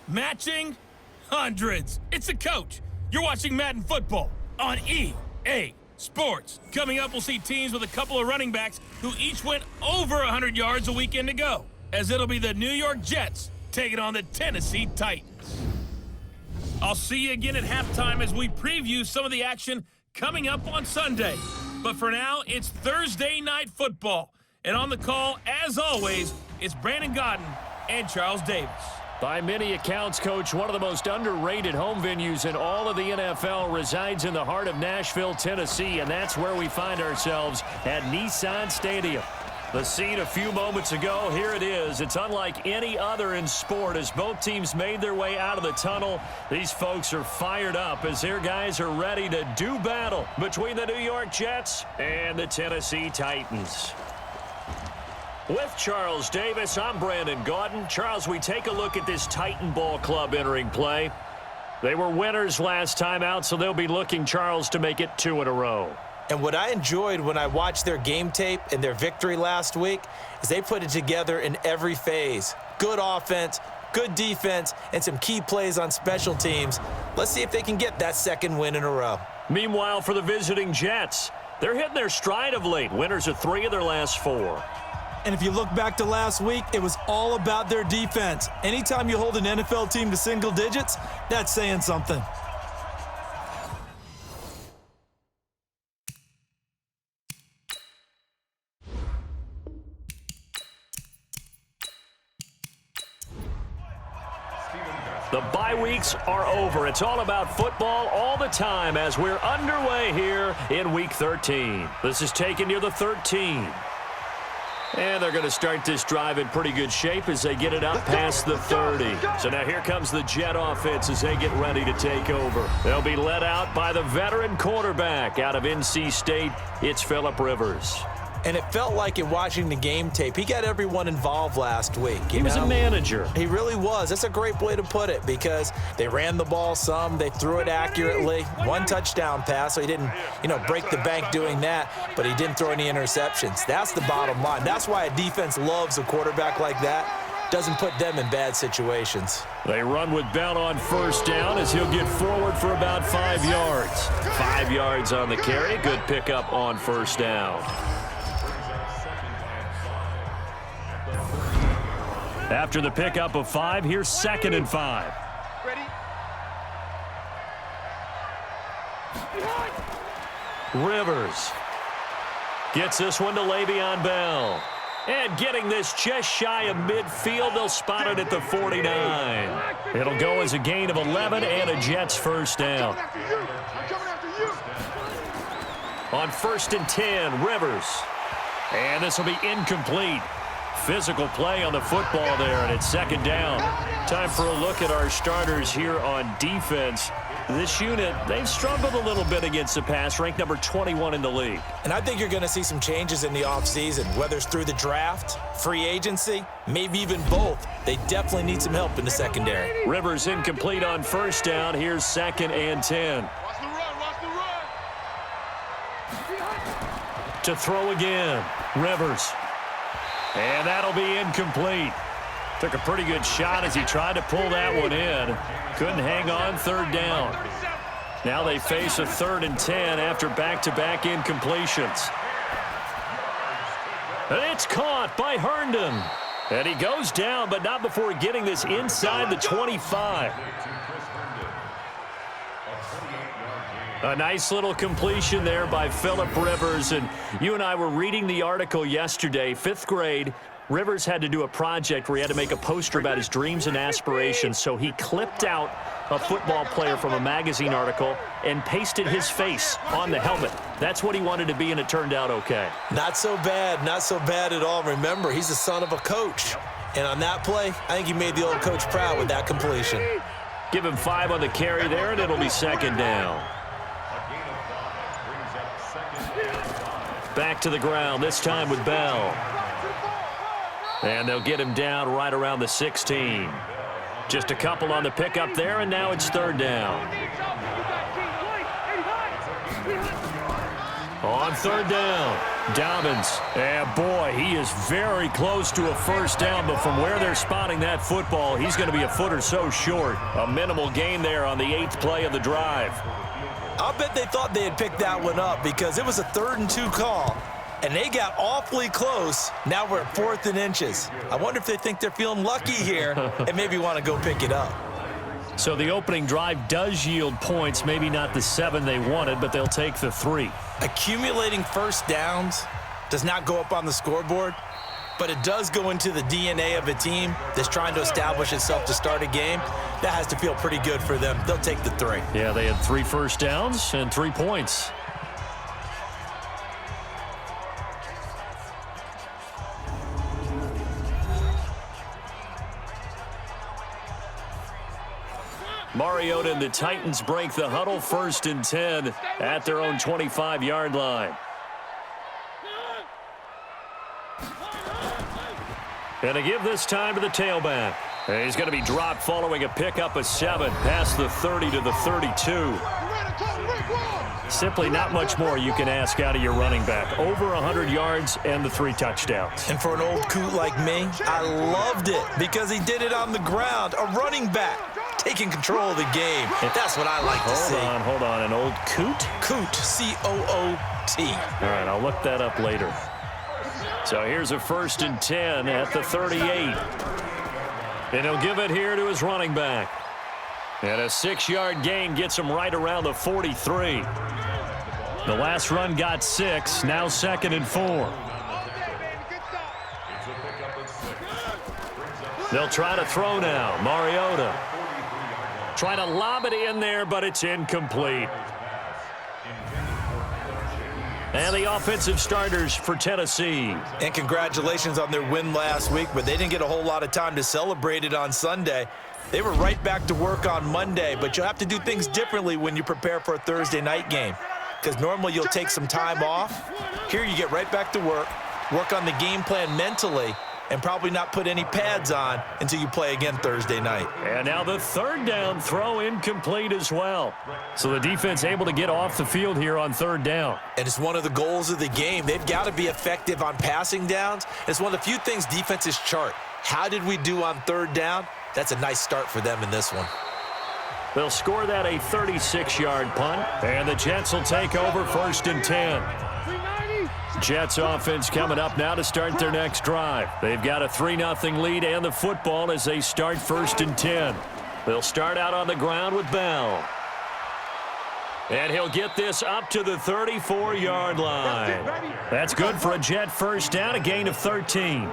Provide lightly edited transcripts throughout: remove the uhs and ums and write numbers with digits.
Matching hundreds. It's the coach. You're watching Madden Football on EA Sports. Coming up, we'll see teams with a couple of running backs who each went over 100 yards a weekend ago, as it'll be the New York Jets taking on the Tennessee Titans. I'll see you again at halftime as we preview some of the action coming up on Sunday. But for now, it's Thursday Night Football. And on the call, as always, it's Brandon Gaudin and Charles Davis. By many accounts, Coach, one of the most underrated home venues in all of the NFL resides in the heart of Nashville, Tennessee, and that's where we find ourselves at Nissan Stadium. The scene a few moments ago, here it is. It's unlike any other in sport as both teams made their way out of the tunnel. These folks are fired up as their guys are ready to do battle between the New York Jets and the Tennessee Titans. With Charles Davis, I'm Brandon Gaudin. Charles, we take a look at this Titan Ball Club entering play. They were winners last time out, so they'll be looking, Charles, to make it 2 in a row. And what I enjoyed when I watched their game tape and their victory last week is they put it together in every phase. Good offense, good defense, and some key plays on special teams. Let's see if they can get that second win in a row. Meanwhile, for the visiting Jets, they're hitting their stride of late. Winners of 3 of their last 4. And if you look back to last week, it was all about their defense. Anytime you hold an NFL team to single digits, that's saying something. The bye weeks are over. It's all about football all the time as we're underway here in Week 13. This is taken near the 13. And they're going to start this drive in pretty good shape as they get it up past the 30. So now here comes the Jet offense as they get ready to take over. They'll be led out by the veteran quarterback out of NC State. It's Phillip Rivers. And it felt like in watching the game tape, he got everyone involved last week. He was a manager. He really was. That's a great way to put it because they ran the ball some, they threw it accurately. 1 touchdown pass, so he didn't, break the bank doing that, but he didn't throw any interceptions. That's the bottom line. That's why a defense loves a quarterback like that. Doesn't put them in bad situations. They run with Bell on first down as he'll get forward for about 5 yards. 5 yards on the carry. Good pickup on first down. After the pickup of 5, here's 2nd and 5. Ready? Rivers gets this one to Le'Veon Bell. And getting this just shy of midfield, they'll spot it at the 49. It'll go as a gain of 11 and a Jets first down. On 1st and 10, Rivers. And this will be incomplete. Physical play on the football there, and it's 2nd down. Time for a look at our starters here on defense. This unit, they've struggled a little bit against the pass, ranked number 21 in the league. And I think you're going to see some changes in the offseason, whether it's through the draft, free agency, maybe even both. They definitely need some help in the secondary. Rivers incomplete on first down. Here's 2nd and 10. Watch the run. To throw again, Rivers. And that'll be incomplete. Took a pretty good shot as he tried to pull that one in. Couldn't hang on, 3rd down. Now they face a 3rd and 10 after back-to-back incompletions. And it's caught by Herndon. And he goes down, but not before getting this inside the 25. A nice little completion there by Phillip Rivers. And you and I were reading the article yesterday, 5th grade. Rivers had to do a project where he had to make a poster about his dreams and aspirations. So he clipped out a football player from a magazine article and pasted his face on the helmet. That's what he wanted to be, and it turned out okay. Not so bad at all. Remember, he's the son of a coach. And on that play, I think he made the old coach proud with that completion. Give him 5 on the carry there, and it'll be 2nd down. Back to the ground, this time with Bell. And they'll get him down right around the 16. Just a couple on the pickup there, and now it's 3rd down. On third down, Dobbins. And boy, he is very close to a first down, but from where they're spotting that football, he's going to be a foot or so short. A minimal gain there on the 8th play of the drive. I'll bet they thought they had picked that one up because it was a 3rd and 2 call, and they got awfully close. Now we're at 4th and inches. I wonder if they think they're feeling lucky here and maybe want to go pick it up. So the opening drive does yield points, maybe not the 7 they wanted, but they'll take the 3. Accumulating first downs does not go up on the scoreboard, but it does go into the DNA of a team that's trying to establish itself to start a game. That has to feel pretty good for them. They'll take the 3. Yeah, they had 3 first downs and 3 points. Mariota and the Titans break the huddle, 1st and 10 at their own 25-yard line. And to give this time to the tailback. He's going to be dropped following a pickup of 7 past the 30 to the 32. Simply not much more you can ask out of your running back. Over 100 yards and the 3 touchdowns. And for an old coot like me, I loved it because he did it on the ground. A running back taking control of the game. That's what I like to see. Hold on. An old coot? Coot, C-O-O-T. All right, I'll look that up later. So here's a 1st and 10 at the 38. And he'll give it here to his running back. And a 6-yard gain gets him right around the 43. The last run got 6, now 2nd and 4. They'll try to throw now. Mariota trying to lob it in there, but it's incomplete. And the offensive starters for Tennessee. And congratulations on their win last week, but they didn't get a whole lot of time to celebrate it on Sunday. They were right back to work on Monday, but you'll have to do things differently when you prepare for a Thursday night game, because normally you'll take some time off. Here you get right back to work on the game plan mentally, and probably not put any pads on until you play again Thursday night. And now the 3rd down throw incomplete as well. So the defense able to get off the field here on 3rd down. And it's one of the goals of the game. They've got to be effective on passing downs. It's one of the few things defenses chart. How did we do on 3rd down? That's a nice start for them in this one. They'll score that a 36-yard punt, and the Jets will take over 1st and 10. Jets offense coming up now to start their next drive. They've got a 3-0 lead and the football as they start 1st and 10. They'll start out on the ground with Bell. And he'll get this up to the 34-yard line. That's good for a Jet first down, a gain of 13.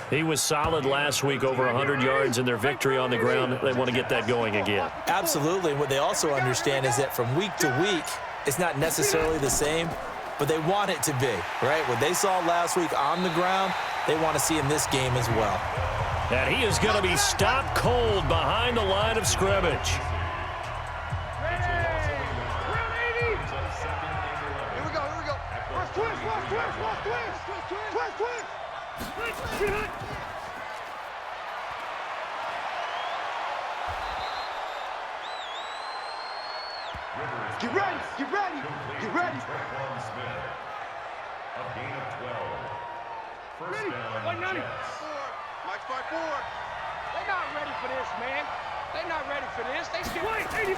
He was solid last week, over 100 yards in their victory on the ground. They want to get that going again. Absolutely. What they also understand is that from week to week, it's not necessarily the same, but they want it to be, right? What they saw last week on the ground, they want to see in this game as well. And he is going to be stopped cold behind the line of scrimmage. Get ready, get ready, get ready. A gain of 12. First down. 190. Mike 5-4. They're not ready for this, man. They're not ready for this. They still 89.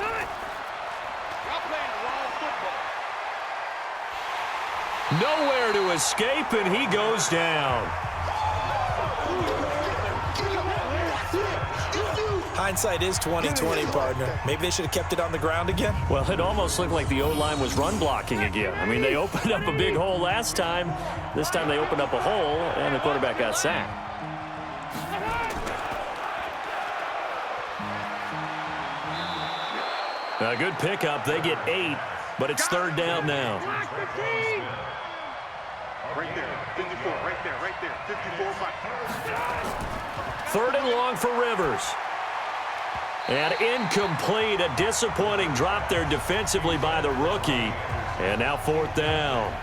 Y'all playing the wrong football. Nowhere to escape, and he goes down. Hindsight is 20/20, partner. Maybe they should have kept it on the ground again. Well, it almost looked like the O-line was run blocking again. I mean, they opened up a big hole last time. This time they opened up a hole, and the quarterback got sacked. A good pickup. They get 8, but it's 3rd down now. Right there, 54, right there, 54, Mike. 3rd and long for Rivers. And incomplete, a disappointing drop there defensively by the rookie. And now 4th down.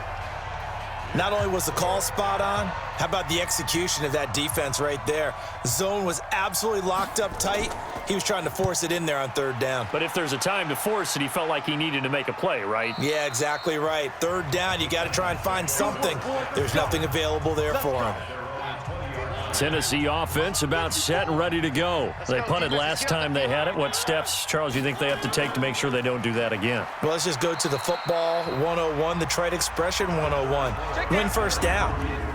Not only was the call spot on, how about the execution of that defense right there? Zone was absolutely locked up tight. He was trying to force it in there on third down. But if there's a time to force it, he felt like he needed to make a play, right? Yeah, exactly right. Third down, you got to try and find something. There's nothing available there for him. Tennessee offense about set and ready to go. They punted last time they had it. What steps, Charles, do you think they have to take to make sure they don't do that again? Well, let's just go to the football 101, the trade expression 101. Win first down.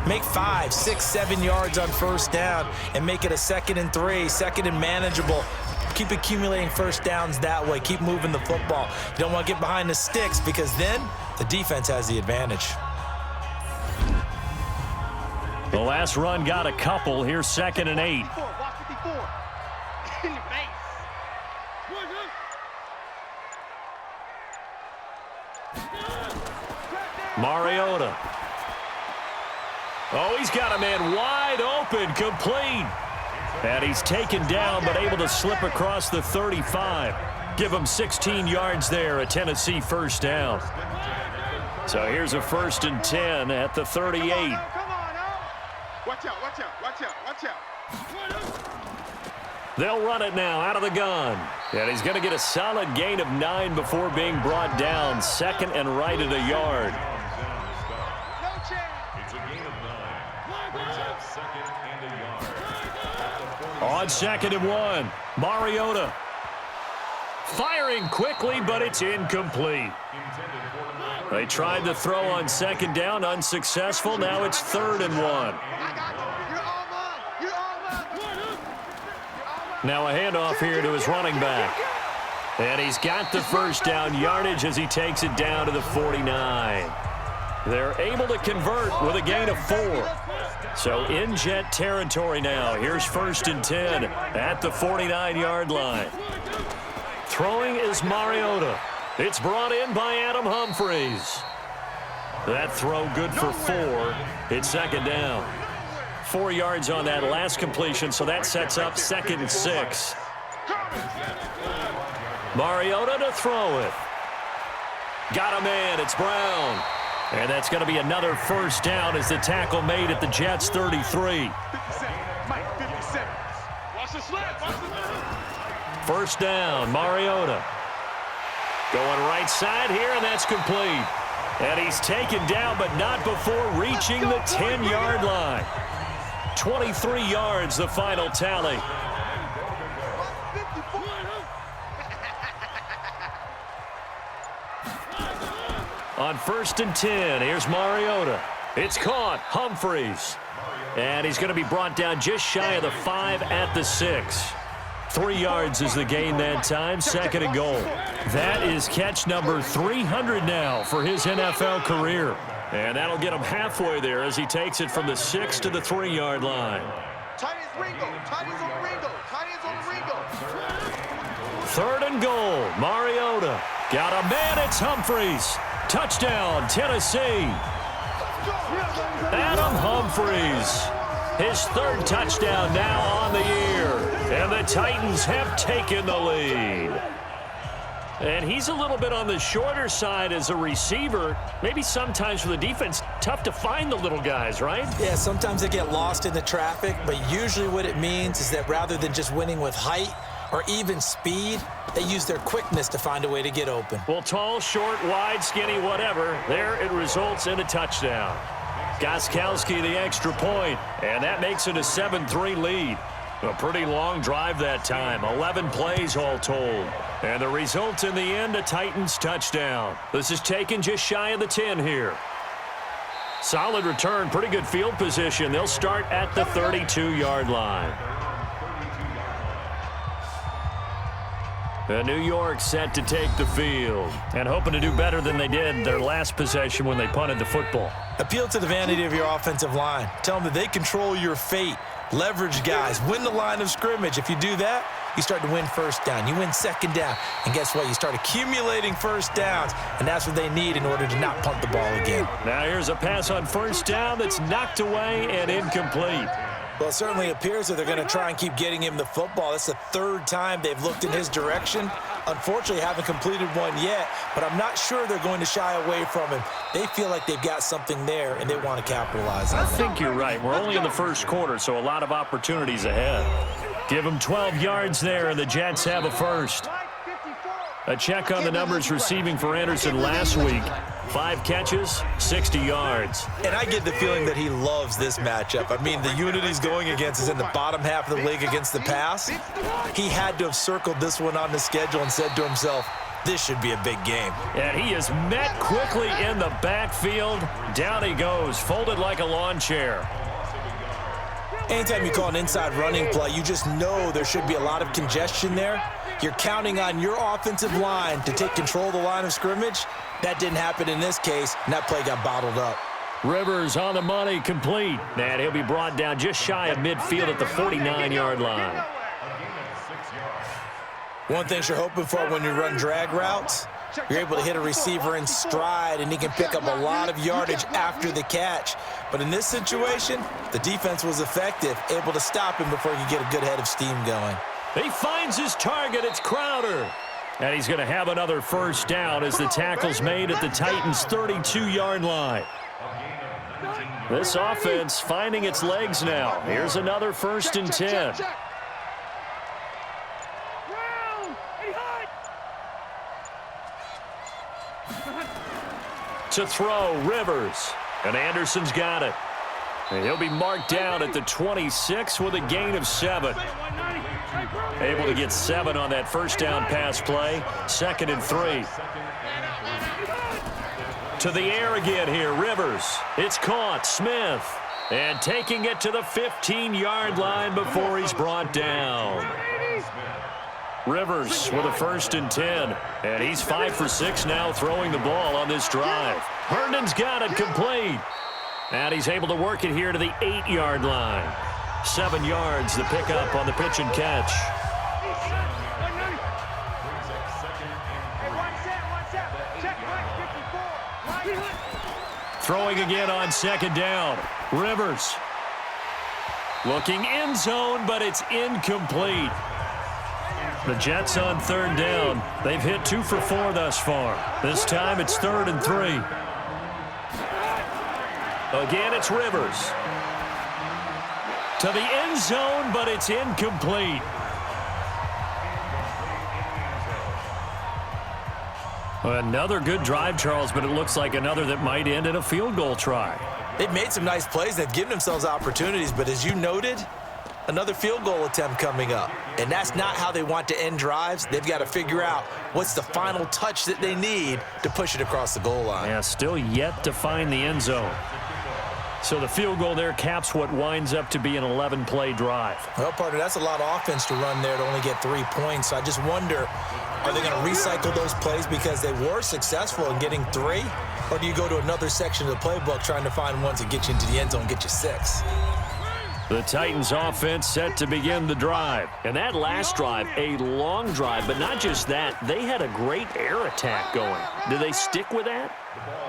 Make 5, 6, 7 yards on first down and make it a 2nd and 3, 2nd and manageable. Keep accumulating first downs that way. Keep moving the football. You don't want to get behind the sticks because then the defense has the advantage. The last run got a couple. Here's 2nd and 8. Watch 54. In your face. Mariota. Oh, he's got a man wide open, complete. And he's taken down, but able to slip across the 35. Give him 16 yards there, a Tennessee first down. So here's a 1st and 10 at the 38. Come on now. Watch out, watch out, watch out, watch out. They'll run it now out of the gun. And he's going to get a solid gain of 9 before being brought down. 2nd and right at a yard. No chance. It's a gain of 9. Brings up 2nd and a yard. On 2nd and 1, Mariota. Firing quickly, but it's incomplete. They tried to throw on 2nd down, unsuccessful. Now it's 3rd and 1. I got you. You're all mine. You're all mine. Now a handoff here to his running back. And he's got the first down yardage as he takes it down to the 49. They're able to convert with a gain of 4. So in Jet territory now. Here's 1st and 10 at the 49-yard line. Throwing is Mariota. It's brought in by Adam Humphries. That throw good for 4. It's 2nd down. 4 yards on that last completion, so that sets up 2nd and 6. Mariota to throw it. Got a man. It's Brown. And that's going to be another first down as the tackle made at the Jets' 33. 50 seconds. Mike, 50 seconds. Watch the slap. Watch the slap. First down, Mariota. Going right side here, and that's complete. And he's taken down, but not before reaching the 10-yard line. 23 yards, the final tally. On 1st and 10, here's Mariota. It's caught, Humphries. And he's going to be brought down just shy of the 5 at the 6. 3 yards is the gain that time, 2nd and goal. That is catch number 300 now for his NFL career. And that'll get him halfway there as he takes it from the 6 to the 3-yard line. Tight ends Ringo. Tight ends on Ringo. Tight ends on Ringo. 3rd and goal, Mariota. Got a man, it's Humphries. Touchdown, Tennessee. Adam Humphries. His 3rd touchdown now on the year. And the Titans have taken the lead. And he's a little bit on the shorter side as a receiver. Maybe sometimes for the defense, tough to find the little guys, right? Yeah, sometimes they get lost in the traffic, but usually what it means is that rather than just winning with height or even speed, they use their quickness to find a way to get open. Well, tall, short, wide, skinny, whatever, there it results in a touchdown. Gostkowski the extra point, and that makes it a 7-3 lead. A pretty long drive that time, 11 plays all told. And the result in the end, a Titans touchdown. This is taken just shy of the 10 here. Solid return, pretty good field position. They'll start at the 32-yard line. And New York set to take the field and hoping to do better than they did their last possession when they punted the football. Appeal to the vanity of your offensive line. Tell them that they control your fate. Leverage guys. Win the line of scrimmage. If you do that, you start to win first down. You win 2nd down. And guess what? You start accumulating first downs. And that's what they need in order to not punt the ball again. Now here's a pass on first down that's knocked away and incomplete. Well, it certainly appears that they're going to try and keep getting him the football. That's the 3rd time they've looked in his direction. Unfortunately, haven't completed one yet, but I'm not sure they're going to shy away from him. They feel like they've got something there, and they want to capitalize on it. I think you're right. We're only in the first quarter, so a lot of opportunities ahead. Give him 12 yards there, and the Jets have a first. A check on the numbers receiving for Anderson last week. 5 catches, 60 yards. And I get the feeling that he loves this matchup. I mean, the unit he's going against is in the bottom half of the league against the pass. He had to have circled this one on the schedule and said to himself, this should be a big game. And he is met quickly in the backfield. Down he goes, folded like a lawn chair. Anytime you call an inside running play, you just know there should be a lot of congestion there. You're counting on your offensive line to take control of the line of scrimmage. That didn't happen in this case, and that play got bottled up. Rivers on the money, complete. And he'll be brought down just shy of midfield at the 49-yard line. One thing you're hoping for when you run drag routes, you're able to hit a receiver in stride, and he can pick up a lot of yardage after the catch. But in this situation, the defense was effective, able to stop him before he could get a good head of steam going. He finds his target. It's Crowder. And he's going to have another first down as the tackle's made at the Titans' 32-yard line. This offense finding its legs now. Here's another 1st and 10. To throw, Rivers. And Anderson's got it. And he'll be marked down at the 26 with a gain of 7. Able to get 7 on that first down pass play. 2nd and 3. To the air again here, Rivers. It's caught, Smith. And taking it to the 15-yard line before he's brought down. Rivers with a 1st and 10. And he's 5 for 6 now throwing the ball on this drive. Herndon's got it complete. And he's able to work it here to the 8-yard line. 7 yards, the pickup on the pitch and catch. Throwing again on 2nd down. Rivers. Looking end zone, but it's incomplete. The Jets on 3rd down. They've hit 2 for 4 thus far. This time it's 3rd and 3. Again, it's Rivers. To the end zone, but it's incomplete. Another good drive, Charles, but it looks like another that might end in a field goal try. They've made some nice plays. They've given themselves opportunities, but as you noted, another field goal attempt coming up. And that's not how they want to end drives. They've got to figure out what's the final touch that they need to push it across the goal line. Yeah, still yet to find the end zone. So the field goal there caps what winds up to be an 11-play drive. Well, partner, that's a lot of offense to run there to only get 3 points. So I just wonder, are they going to recycle those plays because they were successful in getting 3? Or do you go to another section of the playbook trying to find ones that get you into the end zone and get you 6? The Titans offense set to begin the drive. And that last drive, a long drive, but not just that. They had a great air attack going. Do they stick with that?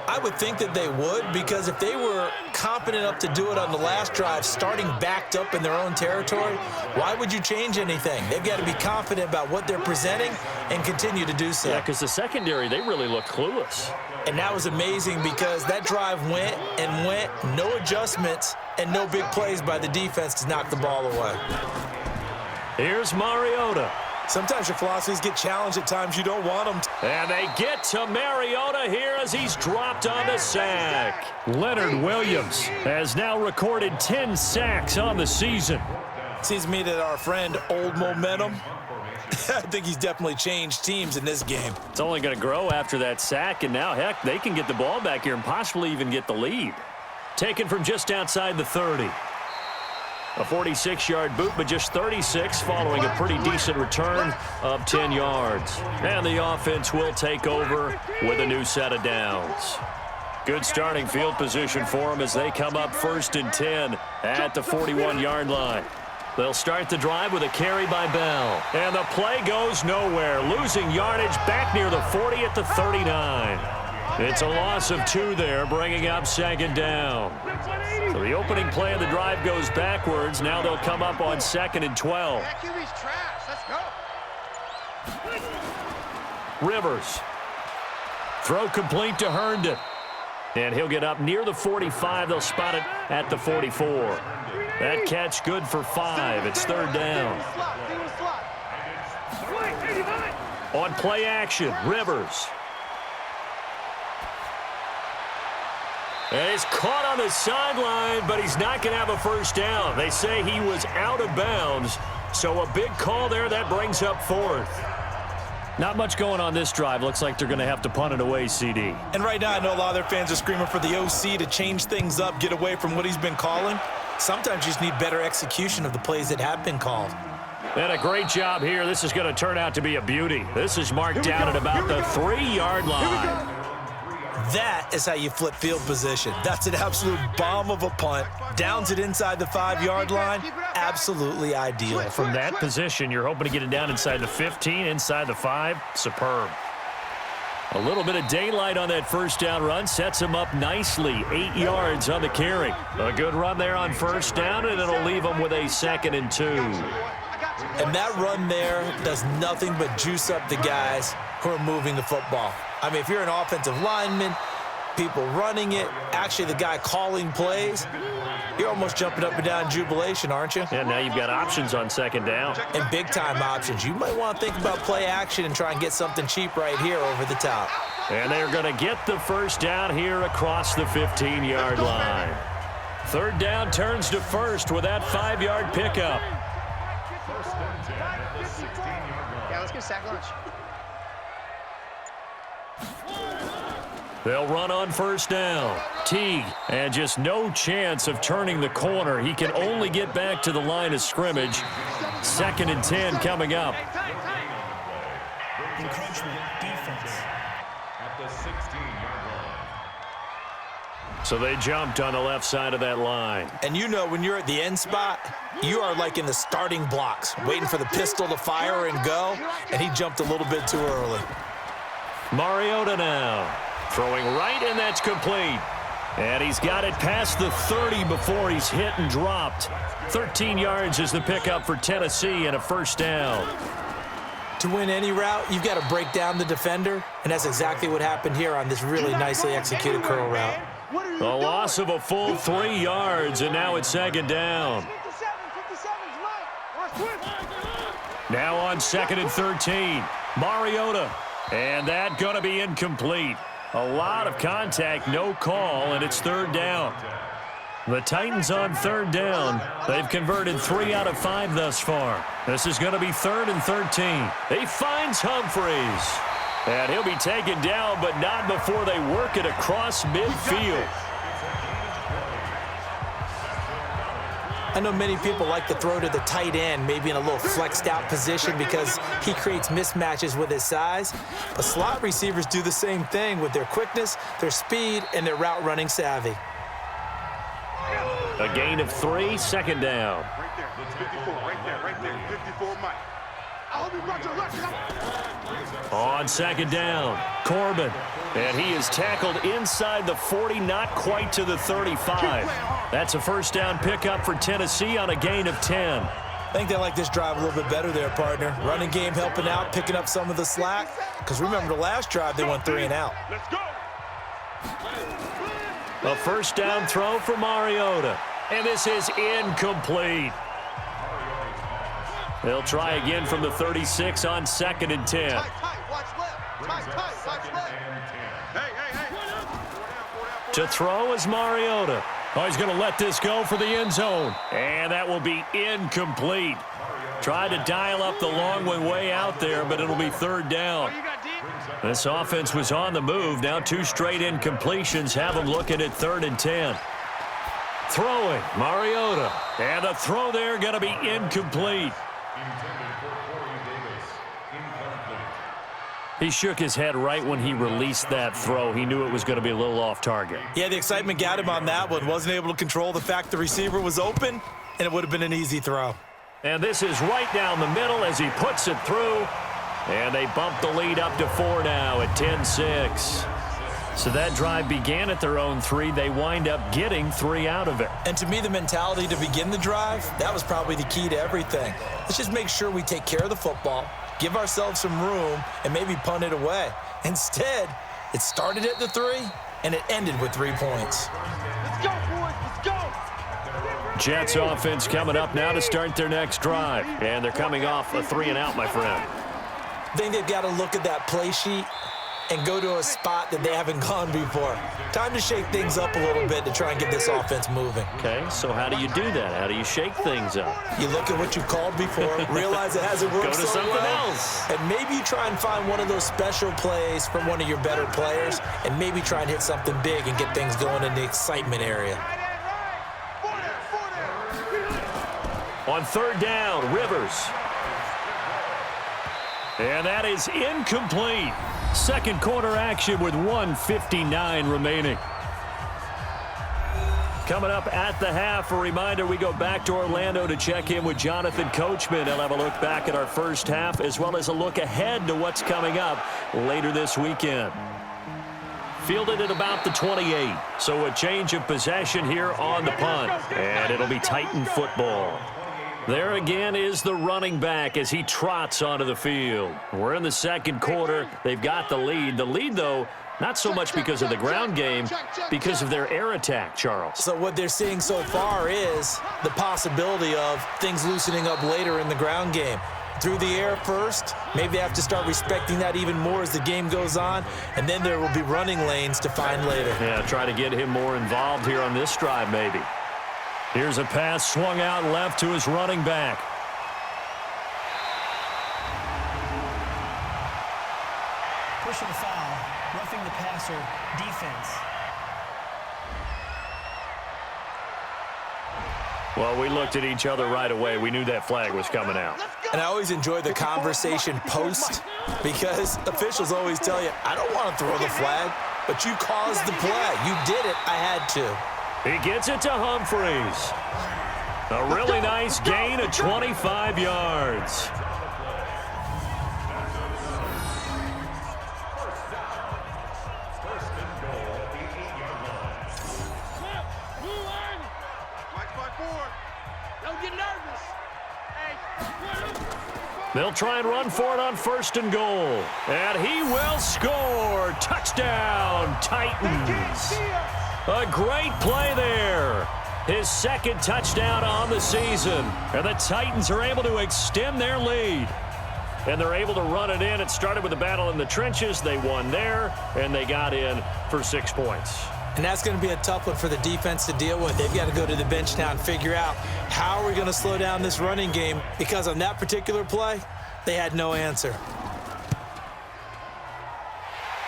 I would think that they would, because if they were competent enough to do it on the last drive, starting backed up in their own territory, why would you change anything? They've got to be confident about what they're presenting and continue to do so. Yeah, because the secondary, they really looked clueless. And that was amazing because that drive went and went, no adjustments and no big plays by the defense to knock the ball away. Here's Mariota. Sometimes your philosophies get challenged at times you don't want them to. And they get to Mariota here as he's dropped on the sack. Leonard Williams has now recorded 10 sacks on the season. Seems to me that our friend Old Momentum, I think he's definitely changed teams in this game. It's only going to grow after that sack, and now, heck, they can get the ball back here and possibly even get the lead. Taken from just outside the 30. A 46-yard boot, but just 36 following a pretty decent return of 10 yards. And the offense will take over with a new set of downs. Good starting field position for them as they come up 1st and 10 at the 41-yard line. They'll start the drive with a carry by Bell. And the play goes nowhere, losing yardage back near the 40 at the 39. It's a loss of 2 there, bringing up 2nd down. So the opening play of the drive goes backwards. Now they'll come up on 2nd and 12. Rivers. Throw complete to Herndon. And he'll get up near the 45. They'll spot it at the 44. That catch good for 5. It's third down. On play action, Rivers. And he's caught on the sideline, but he's not going to have a first down. They say he was out of bounds, so a big call there. That brings up 4th. Not much going on this drive. Looks like they're going to have to punt it away, CD. And right now, I know a lot of their fans are screaming for the OC to change things up, get away from what he's been calling. Sometimes you just need better execution of the plays that have been called. And a great job here. This is going to turn out to be a beauty. This is marked down at about the 3-yard line. That is how you flip field position. That's an absolute bomb of a punt. Downs it inside the 5-yard line. Absolutely ideal. From that position, you're hoping to get it down inside the 15, inside the 5. Superb. A little bit of daylight on that first down run sets him up nicely. 8 yards on the carry. A good run there on first down, and it'll leave him with a 2nd and 2. And that run there does nothing but juice up the guys who are moving the football. I mean, if you're an offensive lineman, people running it, actually the guy calling plays, you're almost jumping up and down in jubilation, aren't you? Yeah, now you've got options on 2nd down. And big-time options. You might want to think about play action and try and get something cheap right here over the top. And they're going to get the first down here across the 15-yard line. Third down turns to first with that 5-yard pickup. Yeah, let's get a sack lunch. They'll run on first down. Teague, and just no chance of turning the corner. He can only get back to the line of scrimmage. 2nd and 10 coming up. Encroachment defense. At the 16-yard line. So they jumped on the left side of that line. And you know when you're at the end spot, you are like in the starting blocks, waiting for the pistol to fire and go, and he jumped a little bit too early. Mariota now. Throwing right, and that's complete. And he's got it past the 30 before he's hit and dropped. 13 yards is the pickup for Tennessee and a first down. To win any route, you've got to break down the defender, and that's exactly what happened here on this really nicely executed curl route. A loss of a full 3 yards, and now it's 2nd down. Now on 2nd and 13, Mariota. And that going to be incomplete. A lot of contact, no call, and it's 3rd down. The Titans on 3rd down. They've converted 3 out of 5 thus far. This is going to be 3rd and 13. He finds Humphries. And he'll be taken down, but not before they work it across midfield. I know many people like to throw to the tight end, maybe in a little flexed out position because he creates mismatches with his size. But slot receivers do the same thing with their quickness, their speed, and their route running savvy. A gain of 3, 2nd down. Right there, 54, right there, 54, Mike. I hope you brought your left. On 2nd down, Corbin. And he is tackled inside the 40, not quite to the 35. That's a first down pickup for Tennessee on a gain of 10. I think they like this drive a little bit better there, partner. Running game helping out, picking up some of the slack. Because remember the last drive, they went 3 and out. Let's go. A first down throw for Mariota. And this is incomplete. They'll try again from the 36 on 2nd and 10. Tight, watch left. Tight, watch left. Hey. To throw is Mariota. Oh, he's going to let this go for the end zone. And that will be incomplete. Tried to dial up the long one way out there, but it'll be 3rd down. This offense was on the move. Now 2 straight incompletions have them looking at 3rd and 10. Throwing, Mariota. And the throw there going to be incomplete. He shook his head right when he released that throw. He knew it was going to be a little off target. Yeah, the excitement got him on that one. Wasn't able to control the fact the receiver was open, and it would have been an easy throw. And this is right down the middle as he puts it through. And they bump the lead up to 4 now at 10-6. So that drive began at their own 3. They wind up getting 3 out of it. And to me, the mentality to begin the drive, that was probably the key to everything. Let's just make sure we take care of the football, give ourselves some room, and maybe punt it away. Instead, it started at the 3, and it ended with 3 points. Let's go, boys. Let's go. Jets offense coming up now to start their next drive. And they're coming off a 3-and-out, my friend. I think they've got to look at that play sheet and go to a spot that they haven't gone before. Time to shake things up a little bit to try and get this offense moving. Okay, so how do you do that? How do you shake things up? You look at what you called before, realize it hasn't worked Go to so something well, else. and maybe you try and find one of those special plays from one of your better players, and maybe try and hit something big and get things going in the excitement area. On 3rd down, Rivers. And that is incomplete. Second quarter action with 1:59 remaining. Coming up at the half, a reminder, we go back to Orlando to check in with Jonathan Coachman. He'll have a look back at our first half as well as a look ahead to what's coming up later this weekend. Fielded at about the 28, so a change of possession here on the punt. And it'll be Titan football. There again is the running back as he trots onto the field. We're in the second quarter. They've got the lead. The lead, though, not so much because of the ground game, because of their air attack, Charles. So what they're seeing so far is the possibility of things loosening up later in the ground game. Through the air first, maybe they have to start respecting that even more as the game goes on, and then there will be running lanes to find later. Yeah, try to get him more involved here on this drive, maybe. Here's a pass swung out left to his running back. Pushing the foul, roughing the passer, defense. Well, we looked at each other right away. We knew that flag was coming out. And I always enjoy the conversation post because officials always tell you, I don't want to throw the flag, but you caused the play. You did it. I had to. He gets it to Humphreys. A really nice gain of 25 yards. Don't get nervous. They'll try and run for it on 1st and goal. And he will score. Touchdown, Titans. A great play there. His second touchdown on the season. And the Titans are able to extend their lead. And they're able to run it in. It started with a battle in the trenches. They won there, and they got in for 6 points. And that's going to be a tough one for the defense to deal with. They've got to go to the bench now and figure out how are we going to slow down this running game, because on that particular play, they had no answer.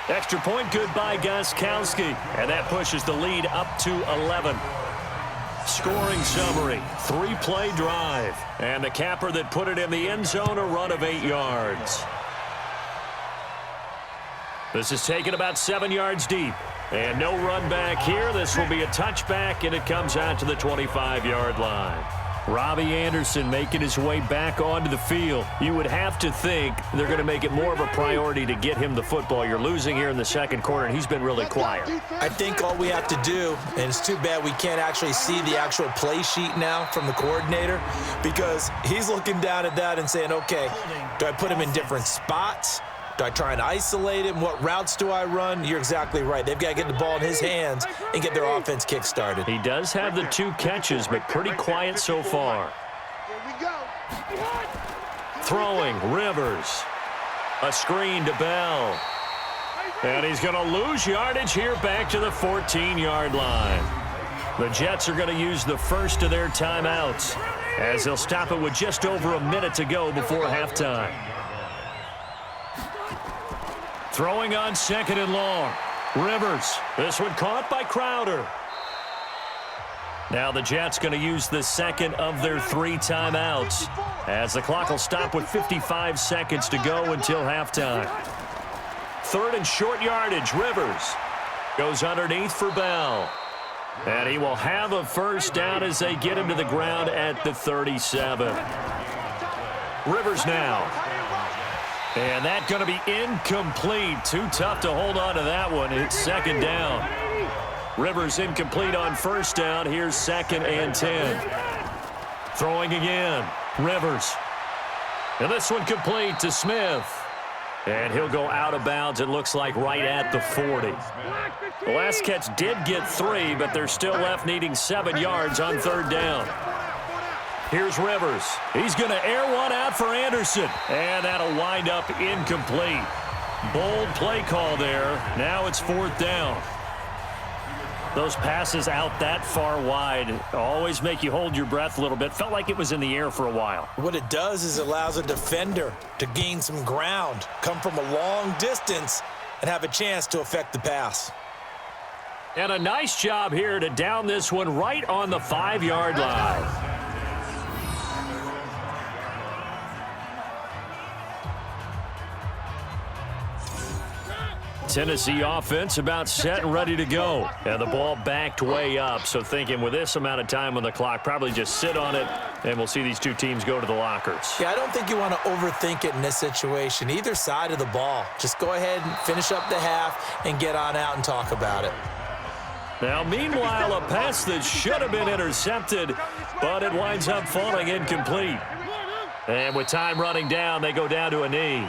Extra point good by Gostkowski, and that pushes the lead up to 11. Scoring summary, 3-play drive, and the capper that put it in the end zone, a run of 8 yards. This is taken about 7 yards deep, and no run back here. This will be a touchback, and it comes out to the 25-yard line. Robbie Anderson making his way back onto the field. You would have to think they're going to make it more of a priority to get him the football. You're losing here in the second quarter, and he's been really quiet. I think all we have to do, and it's too bad we can't actually see the actual play sheet now from the coordinator, because he's looking down at that and saying, okay, do I put him in different spots? Do I try and isolate him? What routes do I run? You're exactly right. They've got to get the ball in his hands and get their offense kick-started. He does have the 2 catches, but pretty quiet so far. Here we go. Throwing, Rivers. A screen to Bell. And he's going to lose yardage here back to the 14-yard line. The Jets are going to use the first of their timeouts as they'll stop it with just over a minute to go before halftime. Throwing on 2nd and long. Rivers. This one caught by Crowder. Now the Jets going to use the second of their 3 timeouts as the clock will stop with 55 seconds to go until halftime. 3rd and short yardage. Rivers goes underneath for Bell. And he will have a first down as they get him to the ground at the 37. Rivers now. And that's going to be incomplete. Too tough to hold on to that one. It's 2nd down. Rivers incomplete on 1st down. Here's 2nd and 10. Throwing again. Rivers. And this one complete to Smith. And he'll go out of bounds, it looks like, right at the 40. The last catch did get 3, but they're still left needing 7 yards on 3rd down. Here's Rivers. He's going to air one out for Anderson. And that'll wind up incomplete. Bold play call there. Now it's 4th down. Those passes out that far wide always make you hold your breath a little bit. Felt like it was in the air for a while. What it does is it allows a defender to gain some ground, come from a long distance, and have a chance to affect the pass. And a nice job here to down this one right on the 5-yard line. Tennessee offense about set and ready to go. And the ball backed way up. So thinking with this amount of time on the clock, probably just sit on it, and we'll see these two teams go to the lockers. Yeah, I don't think you want to overthink it in this situation. Either side of the ball. Just go ahead and finish up the half and get on out and talk about it. Now, meanwhile, a pass that should have been intercepted, but it winds up falling incomplete. And with time running down, they go down to a knee.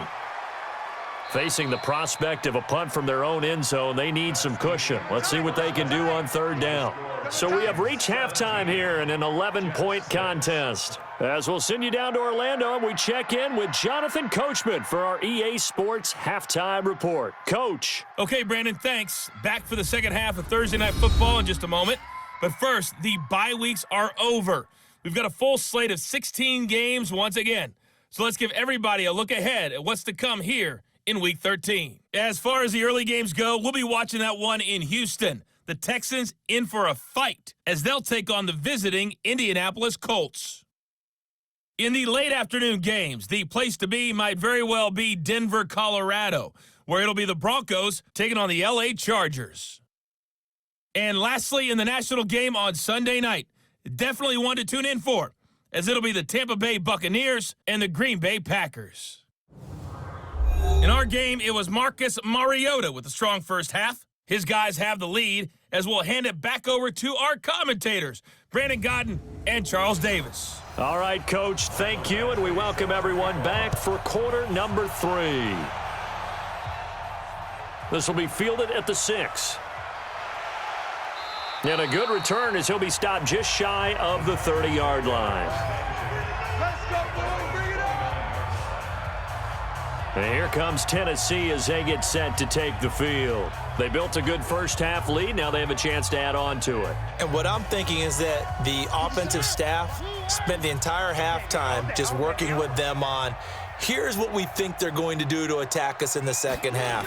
Facing the prospect of a punt from their own end zone, they need some cushion. Let's see what they can do on 3rd down. So we have reached halftime here in an 11-point contest. As we'll send you down to Orlando, and we check in with Jonathan Coachman for our EA Sports Halftime Report. Coach. Okay, Brandon, thanks. Back for the second half of Thursday Night Football in just a moment. But first, the bye weeks are over. We've got a full slate of 16 games once again. So let's give everybody a look ahead at what's to come here in Week 13. As far as the early games go, we'll be watching that one in Houston. The Texans in for a fight as they'll take on the visiting Indianapolis Colts. In the late afternoon games, the place to be might very well be Denver, Colorado, where it'll be the Broncos taking on the LA Chargers. And lastly, in the national game on Sunday night, definitely one to tune in for, as it'll be the Tampa Bay Buccaneers and the Green Bay Packers. In our game, it was Marcus Mariota with a strong first half. His guys have the lead, as we'll hand it back over to our commentators, Brandon Godden and Charles Davis. All right, Coach, thank you, and we welcome everyone back for quarter number 3. This will be fielded at the 6. And a good return as he'll be stopped just shy of the 30-yard line. Let's go, boys. Bring it on. And here comes Tennessee as they get set to take the field. They built a good first half lead. Now they have a chance to add on to it. And what I'm thinking is that the offensive staff spent the entire halftime just working with them on, here's what we think they're going to do to attack us in the second half.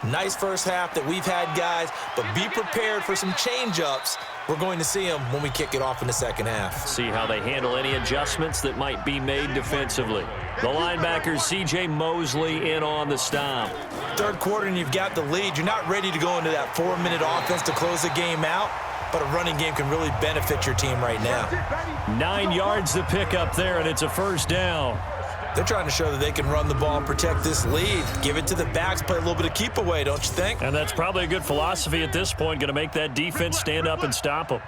Nice first half that we've had, guys, but be prepared for some change-ups. We're going to see them when we kick it off in the second half. See how they handle any adjustments that might be made defensively. The linebacker, C.J. Mosley, in on the stop. Third quarter and you've got the lead. You're not ready to go into that 4-minute offense to close the game out, but a running game can really benefit your team right now. 9 yards to pick up there, and it's a first down. They're trying to show that they can run the ball and protect this lead. Give it to the backs, play a little bit of keep away, don't you think? And that's probably a good philosophy at this point, going to make that defense stand up and stop them.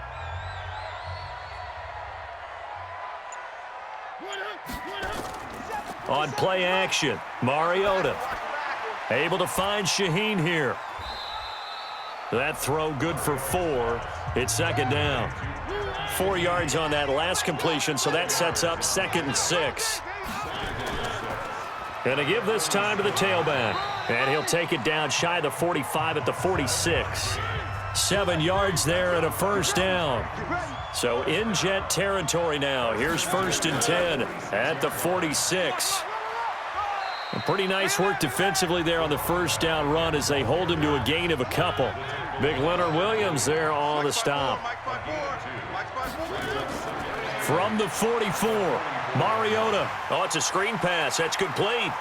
On play action, Mariota able to find Shaheen here. That throw good for 4. It's second down. 4 yards on that last completion, so that sets up 2nd and 6. Going to give this time to the tailback. And he'll take it down shy of the 45 at the 46. 7 yards there and a first down. So in Jet territory now. Here's 1st and 10 at the 46. A pretty nice work defensively there on the first down run as they hold him to a gain of a couple. Big Leonard Williams there on the stop. From the 44, Mariota. Oh, it's a screen pass. That's complete.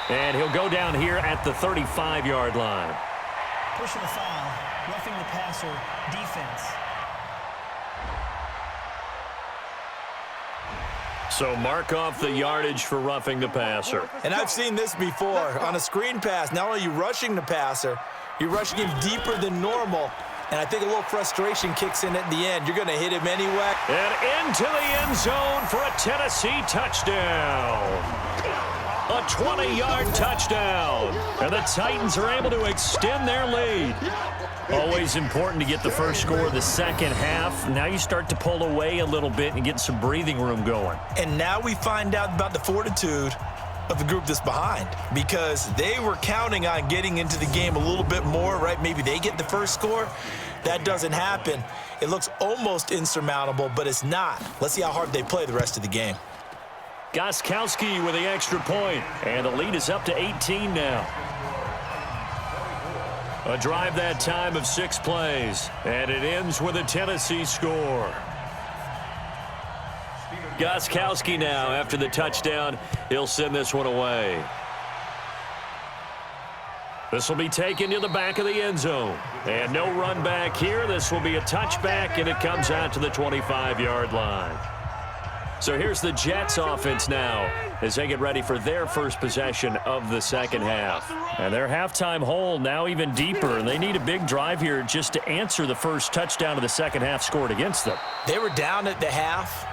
And he'll go down here at the 35-yard line. Pushing the foul, roughing the passer, defense. So mark off the yardage for roughing the passer. And I've seen this before. On a screen pass, not only are you rushing the passer, you're rushing him deeper than normal. And I think a little frustration kicks in at the end. You're going to hit him anyway. And into the end zone for a Tennessee touchdown. A 20-yard touchdown. And the Titans are able to extend their lead. Always important to get the first score of the second half. Now you start to pull away a little bit and get some breathing room going. And now we find out about the fortitude of the group that's behind, because they were counting on getting into the game a little bit more, right? Maybe they get the first score. That doesn't happen. It looks almost insurmountable, but it's not. Let's see how hard they play the rest of the game. Gostkowski with the extra point, and the lead is up to 18 now. A drive that time of 6 plays, and it ends with a Tennessee score. Gostkowski now, after the touchdown, he'll send this one away. This will be taken to the back of the end zone. And no run back here. This will be a touchback, and it comes out to the 25-yard line. So here's the Jets offense now as they get ready for their first possession of the second half. And their halftime hole now even deeper, and they need a big drive here just to answer the first touchdown of the second half scored against them. They were down at the half.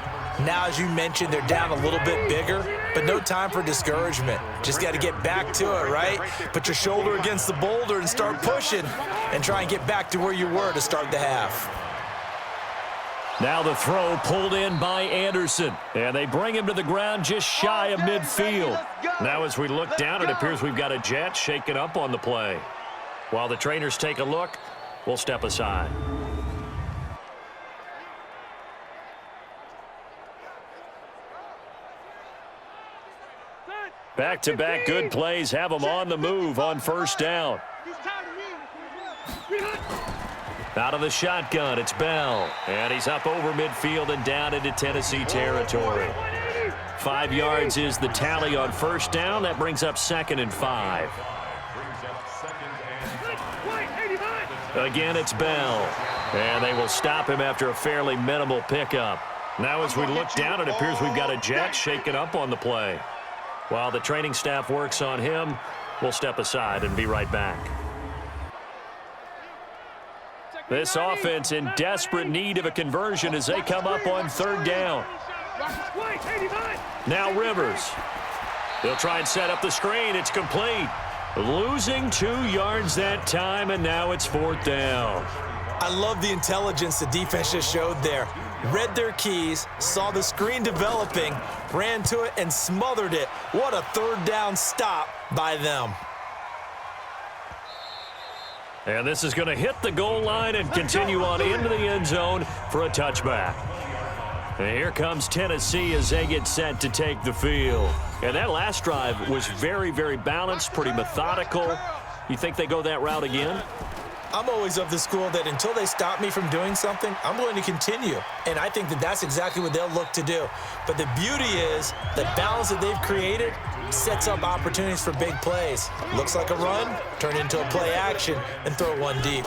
Now, as you mentioned, they're down a little bit bigger, but no time for discouragement. Just got to get back to it, right? Put your shoulder against the boulder and start pushing and try and get back to where you were to start the half. Now the throw pulled in by Anderson, and they bring him to the ground just shy of midfield. Now as we look down, it appears we've got a Jet shaken up on the play. While the trainers take a look, we'll step aside. Back-to-back good plays have them on the move on first down. Out of the shotgun, it's Bell. And he's up over midfield and down into Tennessee territory. 5 yards is the tally on first down. That brings up 2nd and 5. Again, it's Bell. And they will stop him after a fairly minimal pickup. Now as we look down, it appears we've got a Jet shaken up on the play. While the training staff works on him, we'll step aside and be right back. This offense in desperate need of a conversion as they come up on third down. Now Rivers. They'll try and set up the screen. It's complete. Losing 2 yards that time, and now it's 4th down. I love the intelligence the defense just showed there. Read their keys, saw the screen developing, ran to it, and smothered it. What a third down stop by them. And this is going to hit the goal line and continue on into the end zone for a touchback. And here comes Tennessee as they get set to take the field. And that last drive was very, very balanced, pretty methodical. You think they go that route again? I'm always of the school that until they stop me from doing something, I'm going to continue. And I think that that's exactly what they'll look to do. But the beauty is the balance that they've created sets up opportunities for big plays. Looks like a run, turn into a play action, and throw one deep.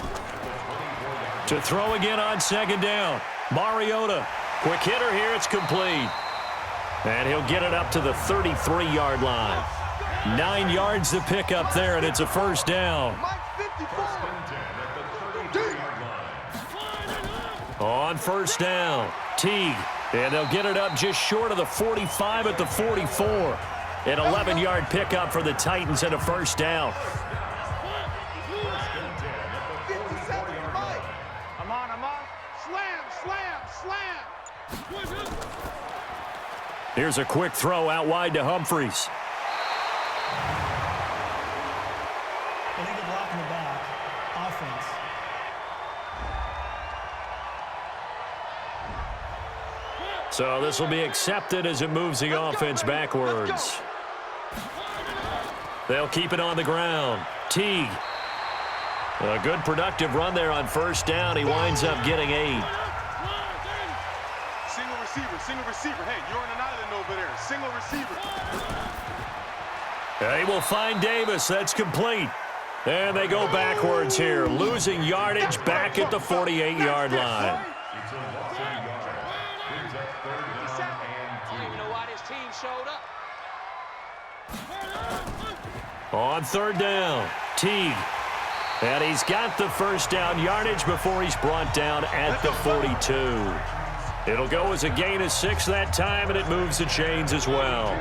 To throw again on second down. Mariota. Quick hitter here. It's complete. And he'll get it up to the 33-yard line. 9 yards to pick up there, and it's a first down. On first down, Teague. And they'll get it up just short of the 45 at the 44. An 11-yard pickup for the Titans and a first down. I'm on. Slam. Here's a quick throw out wide to Humphreys. Illegal block in the back. Offense. So this will be accepted as it moves the offense backwards. They'll keep it on the ground. Teague. A good productive run there on first down. He winds up getting 8. Single receiver. Hey, you're on an island over there. Single receiver. They will find Davis. That's complete. And they go backwards here, losing yardage back at the 48-yard line. I don't even know why this team showed up. On third down, Teague. And he's got the first down yardage before he's brought down at the 42. It'll go as a gain of 6 that time, and it moves the chains as well.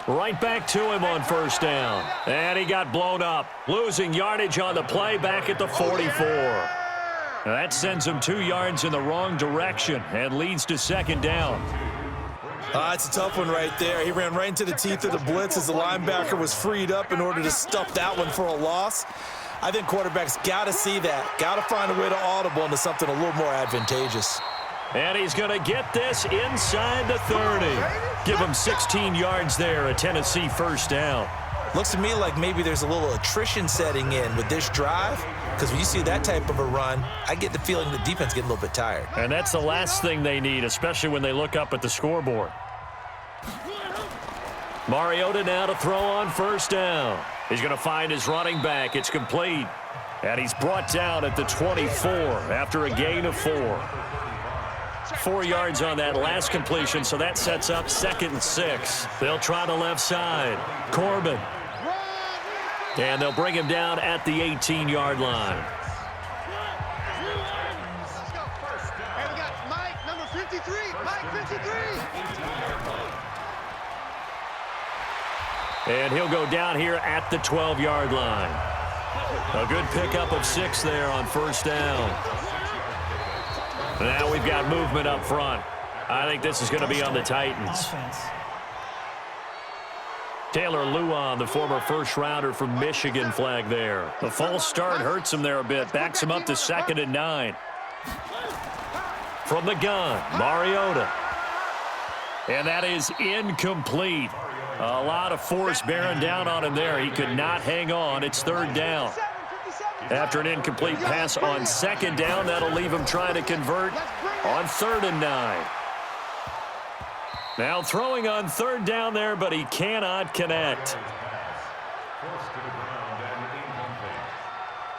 Right back to him on first down. And he got blown up, losing yardage on the play back at the 44. That sends him 2 yards in the wrong direction and leads to second down. It's a tough one right there. He ran right into the teeth of the blitz as the linebacker was freed up in order to stuff that one for a loss. I think quarterbacks got to see that. Got to find a way to audible into something a little more advantageous. And he's going to get this inside the 30. Give him 16 yards there, a Tennessee first down. Looks to me like maybe there's a little attrition setting in with this drive, because when you see that type of a run, I get the feeling the defense getting a little bit tired. And that's the last thing they need, especially when they look up at the scoreboard. Mariota now to throw on first down. He's going to find his running back. It's complete. And he's brought down at the 24 after a gain of 4. 4 yards on that last completion, so that sets up 2nd and 6. They'll try the left side. Corbin. And they'll bring him down at the 18-yard line. And we got Mike, number 53. Mike, 53. And he'll go down here at the 12-yard line. A good pickup of 6 there on first down. Now we've got movement up front. I think this is going to be on the Titans. Taylor Lewan, the former first-rounder from Michigan, flag there. The false start hurts him there a bit. Backs him up to 2nd and 9. From the gun, Mariota. And that is incomplete. A lot of force bearing down on him there. He could not hang on. It's 3rd down. After an incomplete pass on 2nd down, that'll leave him trying to convert on 3rd and 9. Now throwing on 3rd down there, but he cannot connect.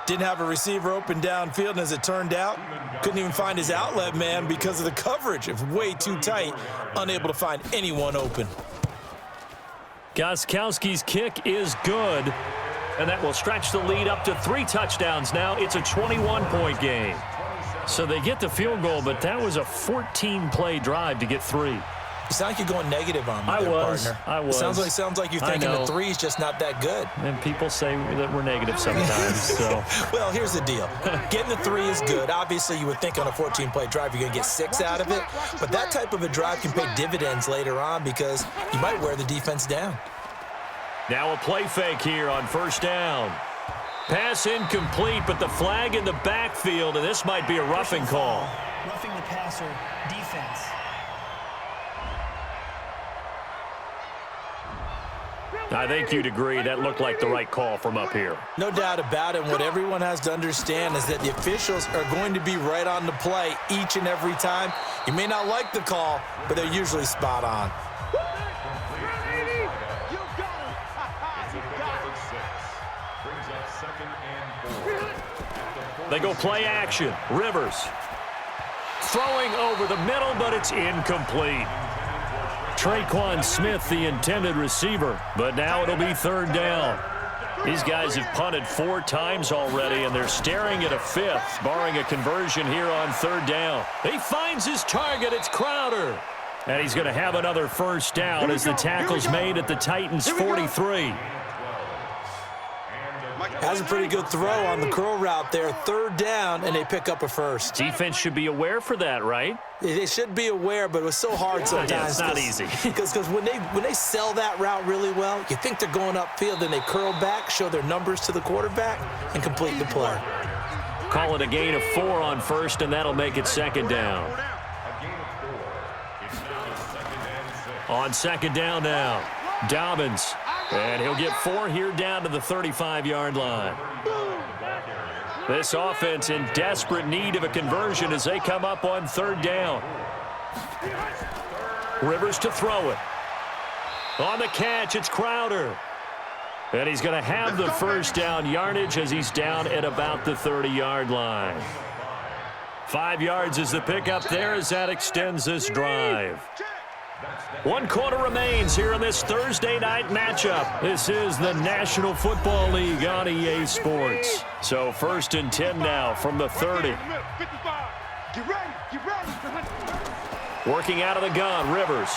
Didn't have a receiver open downfield, and as it turned out, couldn't even find his outlet man because of the coverage. It's way too tight, unable to find anyone open. Gostkowski's kick is good. And that will stretch the lead up to 3 touchdowns now. It's a 21-point game. So they get the field goal, but that was a 14-play drive to get 3. You sound like you're going negative on me there, partner. I was. Sounds like you're thinking the 3 is just not that good. And people say that we're negative sometimes. So. Well, here's the deal. Getting the 3 is good. Obviously, you would think on a 14-play drive you're going to get 6 out of it. But that type of a drive can pay dividends later on because you might wear the defense down. Now a play fake here on first down. Pass incomplete, but the flag in the backfield, and this might be a roughing call. Roughing the passer, defense. I think you'd agree that looked like the right call from up here. No doubt about it. What everyone has to understand is that the officials are going to be right on the play each and every time. You may not like the call, but they're usually spot on. They go play action. Rivers throwing over the middle, but it's incomplete. Traquan Smith, the intended receiver, but now it'll be 3rd down. These guys have punted 4 times already, and they're staring at a 5th, barring a conversion here on 3rd down. He finds his target. It's Crowder. And he's going to have another first down as the tackle's made at the Titans' 43. Has a pretty good throw on the curl route there. 3rd down, and they pick up a first. Defense should be aware for that, right? They should be aware, but it was so hard sometimes. Yeah, it's not easy. Because when they sell that route really well, you think they're going upfield, then they curl back, show their numbers to the quarterback, and complete the play. Call it a gain of 4 on first, and that'll make it 2nd down. On 2nd down now, Dobbins. And he'll get 4 here down to the 35-yard line. This offense in desperate need of a conversion as they come up on 3rd down. Rivers to throw it. On the catch, it's Crowder. And he's going to have the first down yardage as he's down at about the 30-yard line. 5 yards is the pickup there as that extends this drive. 1 quarter remains here in this Thursday night matchup. This is the National Football League on EA Sports. So 1st and 10 now from the 30. Working out of the gun, Rivers.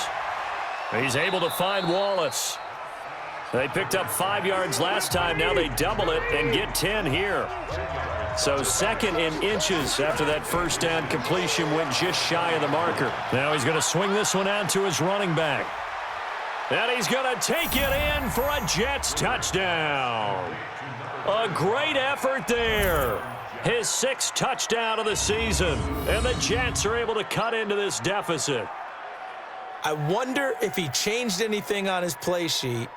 He's able to find Wallace. They picked up 5 yards last time. Now they double it and get 10 here. So second in inches after that first down completion went just shy of the marker. Now he's going to swing this one out to his running back. And he's going to take it in for a Jets touchdown. A great effort there. His 6th touchdown of the season. And the Jets are able to cut into this deficit. I wonder if he changed anything on his play sheet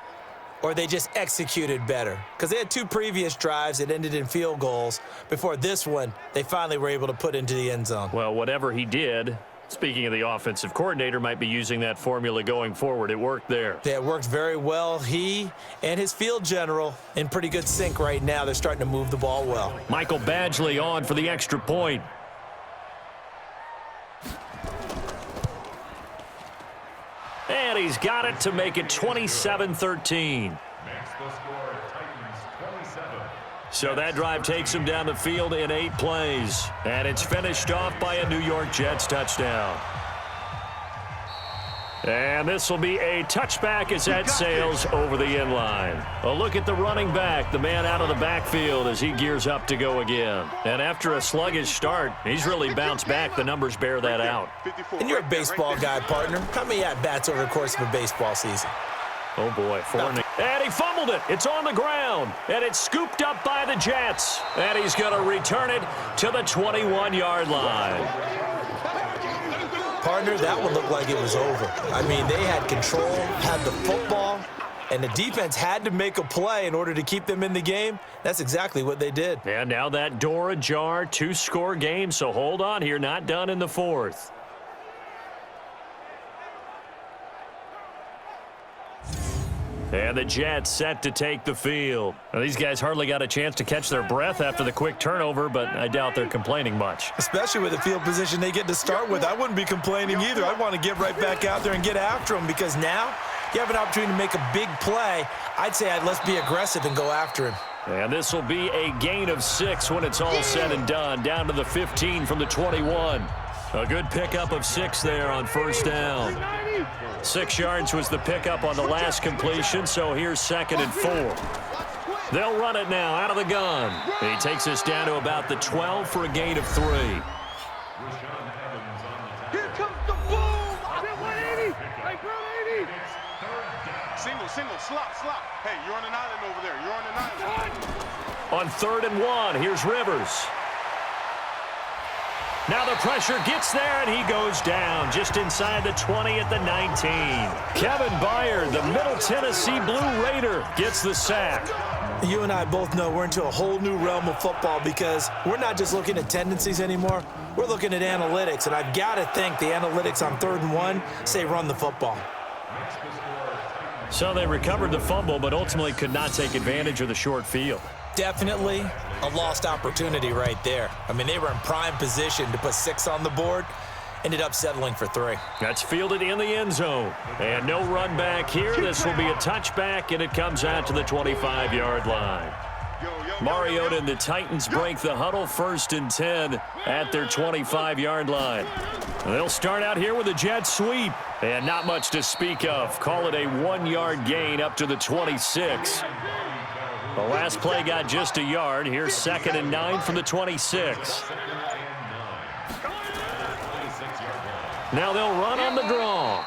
or they just executed better. Because they had 2 previous drives that ended in field goals. Before this one, they finally were able to put into the end zone. Well, whatever he did, speaking of the offensive coordinator, might be using that formula going forward. It worked there. Yeah, it worked very well. He and his field general in pretty good sync right now. They're starting to move the ball well. Michael Badgley on for the extra point. And he's got it to make it 27-13. So that drive takes him down the field in 8 plays. And it's finished off by a New York Jets touchdown. And this will be a touchback as that sails over the end line. A look at the running back, the man out of the backfield as he gears up to go again. And after a sluggish start, he's really bounced back. The numbers bear that out. And you're a baseball guy, partner. How many at-bats over the course of a baseball season? Oh, boy. And he fumbled it. It's on the ground. And it's scooped up by the Jets. And he's going to return it to the 21-yard line. Partner, that one looked like it was over. I mean, they had control, had the football, and the defense had to make a play in order to keep them in the game. That's exactly what they did. And now that door ajar, 2-score game, so hold on here, not done in the 4th. And the Jets set to take the field. Now, these guys hardly got a chance to catch their breath after the quick turnover, but I doubt they're complaining much. Especially with the field position they get to start with. I wouldn't be complaining either. I want to get right back out there and get after them because now you have an opportunity to make a big play. I'd say let's be aggressive and go after him. And this will be a gain of 6 when it's all said and done, down to the 15 from the 21. A good pickup of 6 there on first down. 6 yards was the pickup on the last completion, so here's 2nd and 4. They'll run it now out of the gun. He takes us down to about the 12 for a gain of 3. Here comes the boom! 180! Hey, 180! Single, slop. Hey, you're on an island over there. You're on an island. On 3rd and 1, here's Rivers. Now the pressure gets there, and he goes down just inside the 20 at the 19. Kevin Byard, the Middle Tennessee Blue Raider, gets the sack. You and I both know we're into a whole new realm of football because we're not just looking at tendencies anymore. We're looking at analytics, and I've got to think the analytics on 3rd and 1 say run the football. So they recovered the fumble, but ultimately could not take advantage of the short field. Definitely a lost opportunity right there. I mean, they were in prime position to put 6 on the board. Ended up settling for 3. That's fielded in the end zone. And no run back here. This will be a touchback, and it comes out to the 25-yard line. Mariota and the Titans break the huddle, 1st and 10 at their 25-yard line. They'll start out here with a jet sweep. And not much to speak of. Call it a 1-yard gain up to the 26. The last play got just a yard. Here's 2nd and 9 from the 26. Now they'll run on the draw.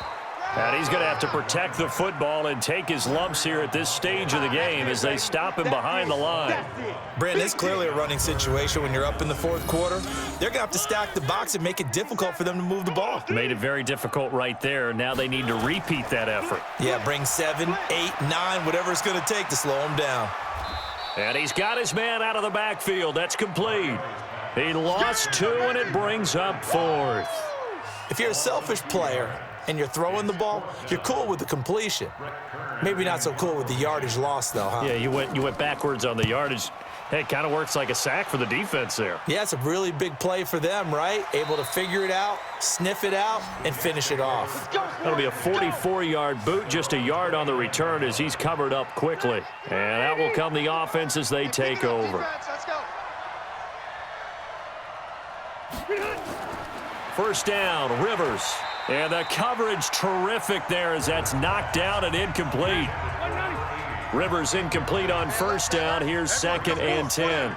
And he's going to have to protect the football and take his lumps here at this stage of the game as they stop him behind the line. Brandon, it's clearly a running situation when you're up in the 4th quarter. They're going to have to stack the box and make it difficult for them to move the ball. Made it very difficult right there. Now they need to repeat that effort. Yeah, bring 7, 8, 9, whatever it's going to take to slow them down. And he's got his man out of the backfield. That's complete. He lost 2, and it brings up 4th. If you're a selfish player and you're throwing the ball, you're cool with the completion. Maybe not so cool with the yardage loss, though, huh? Yeah, you went backwards on the yardage. Hey, it kind of works like a sack for the defense there. Yeah, it's a really big play for them, right? Able to figure it out, sniff it out, and finish it off. That'll be a 44-yard boot, just a yard on the return as he's covered up quickly. And out will come the offense as they take over. First down, Rivers. And the coverage terrific there as that's knocked down and incomplete. Rivers incomplete on first down. Here's 2nd and 10.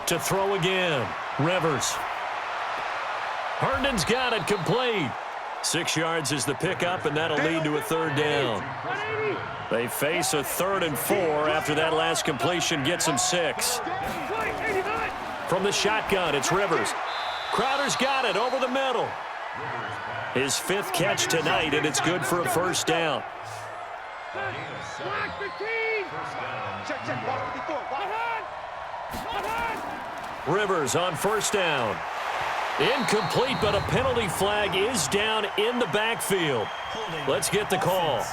To throw again. Rivers. Herndon's got it complete. 6 yards is the pickup, and that'll lead to a 3rd down. They face a 3rd and 4 after that last completion gets them 6. From the shotgun, it's Rivers. Crowder's got it over the middle. His 5th catch tonight, and it's good for a 1st down. Rivers on 1st down. Incomplete, but a penalty flag is down in the backfield. Let's get the call.